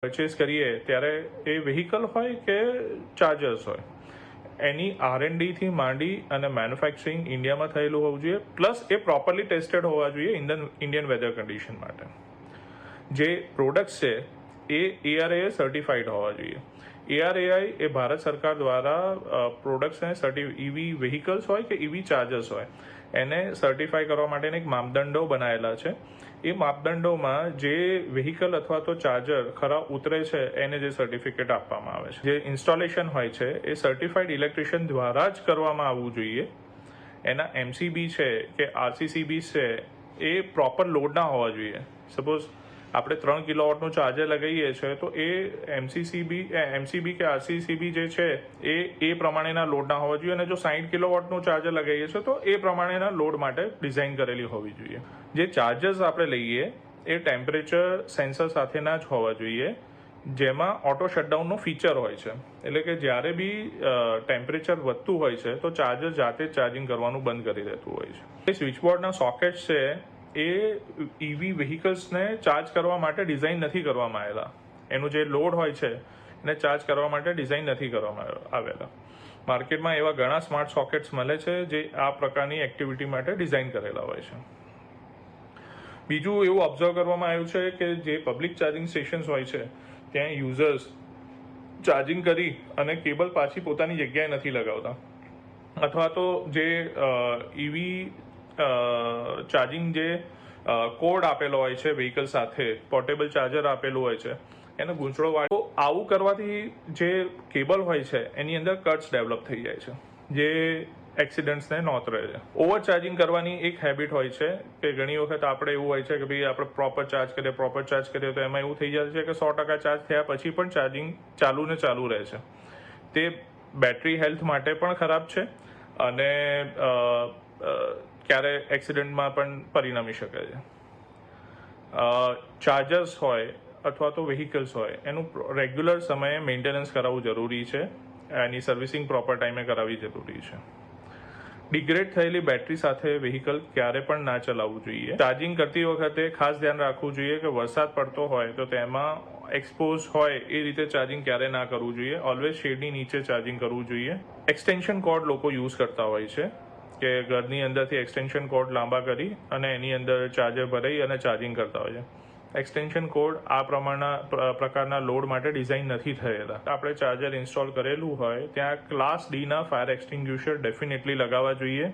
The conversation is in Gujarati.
પરચેસ કરીએ ત્યારે એ વ્હીકલ હોય કે ચાર્જર્સ હોય, એની R&Dથી માંડી અને મેન્યુફેક્ચરિંગ ઇન્ડિયામાં થયેલું હોવું જોઈએ, પ્લસ એ પ્રોપરલી ટેસ્ટેડ હોવા જોઈએ ઇન્ડિયન વેધર કન્ડિશન માટે. જે પ્રોડક્ટ્સ છે એ ARAI સર્ટિફાઈડ હોવા જોઈએ. ARAI એ ભારત સરકાર દ્વારા પ્રોડક્ટ્સને EV વ્હીકલ્સ હોય કે EV ચાર્જર્સ હોય એને સર્ટિફાઈ કરવા માટેના એક માપદંડો બનાવેલા છે. એ માપદંડોમાં જે વ્હીકલ અથવા તો ચાર્જર ખરા ઉતરે છે એને જે સર્ટિફિકેટ આપવામાં આવે છે. જે ઇન્સ્ટોલેશન હોય છે એ સર્ટિફાઈડ ઇલેક્ટ્રિશિયન દ્વારા જ કરવામાં આવવું જોઈએ. એના MCB છે કે RCCB છે એ પ્રોપર લોડના હોવા જોઈએ. સપોઝ આપણે 3 કિલોવોટનું ચાર્જર લગાવીએ છીએ તો એ MCB કે RCCB જે છે એ પ્રમાણેના લોડના હોવા જોઈએ, અને જો 60 કિલોવોટનું ચાર્જર લગાવીએ છીએ તો એ પ્રમાણેના લોડ માટે ડિઝાઇન કરેલી હોવી જોઈએ. જે ચાર્જર્સ આપણે લઈએ એ ટેમ્પરેચર સેન્સર સાથેના જ હોવા જોઈએ, જેમાં ઓટો શટડાઉનનો ફીચર હોય છે. એટલે કે જ્યારે બી ટેમ્પરેચર વધતું હોય છે તો ચાર્જર જાતે જ ચાર્જિંગ કરવાનું બંધ કરી દેતું હોય છે. એ સ્વિચબોર્ડના સોકેટ્સ છે એ EV વ્હીકલ્સને ચાર્જ કરવા માટે ડિઝાઇન નથી કરવામાં આવેલા. એનું જે લોડ હોય છે એને ચાર્જ કરવા માટે ડિઝાઇન નથી કરવામાં આવેલા. માર્કેટમાં એવા ઘણા સ્માર્ટ સોકેટ્સ મળે છે જે આ પ્રકારની એક્ટિવિટી માટે ડિઝાઇન કરેલા હોય છે. બીજું એવું ઓબ્ઝર્વ કરવામાં આવ્યું છે કે જે પબ્લિક ચાર્જિંગ સ્ટેશન્સ હોય છે ત્યાં યુઝર્સ ચાર્જિંગ કરી અને કેબલ પાછી પોતાની જગ્યાએ નથી લગાવતા, અથવા તો જે EV ચાર્જિંગ જે કોડ આપેલો હોય છે વ્હીકલ સાથે, પોર્ટેબલ ચાર્જર આપેલું હોય છે, એને ગૂંચળો વાળો. તો આવું કરવાથી જે કેબલ હોય છે એની અંદર કટ્સ ડેવલપ થઈ જાય છે, જે એક્સિડન્ટ્સને નોતરે છે. ઓવર ચાર્જિંગ કરવાની એક હેબિટ હોય છે કે ઘણી વખત આપણે એવું હોય છે કે ભાઈ આપણે પ્રોપર ચાર્જ કરીએ તો એમાં એવું થઈ જાય છે કે 100% ચાર્જ થયા પછી પણ ચાર્જિંગ ચાલુ રહે છે. તે બેટરી હેલ્થ માટે પણ ખરાબ છે અને ક્યારે એક્સિડન્ટમાં પણ પરિણમી શકે છે. ચાર્જર્સ હોય અથવા તો વ્હીકલ્સ હોય એનું રેગ્યુલર સમયે મેન્ટેનન્સ કરાવવું જરૂરી છે. એની સર્વિસિંગ પ્રોપર ટાઈમે કરાવવી જરૂરી છે. ડિગ્રેડ થયેલી બેટરી સાથે વ્હીકલ ક્યારે પણ ના ચલાવવું જોઈએ. ચાર્જિંગ કરતી વખતે ખાસ ધ્યાન રાખવું જોઈએ કે વરસાદ પડતો હોય તો તેમાં એક્સપોઝ હોય એ રીતે ચાર્જિંગ ક્યારે ના કરવું જોઈએ. ઓલવેઝ શેડની નીચે ચાર્જિંગ કરવું જોઈએ. એક્સટેન્શન કોર્ડ લોકો યુઝ કરતા હોય છે કે ઘરની અંદરથી એક્સટેન્શન કોર્ડ લાંબા કરી અને એની અંદર ચાર્જર ભરાઈ અને ચાર્જિંગ કરતા હોય છે. એક્સટેન્શન કોર્ડ આ પ્રકારના લોડ માટે ડિઝાઇન નથી થયેલા. આપણે ચાર્જર ઇન્સ્ટોલ કરેલું હોય ત્યાં ક્લાસ D ના ફાયર એક્સટિંગ્યુશર ડેફિનેટલી લગાવવા જોઈએ.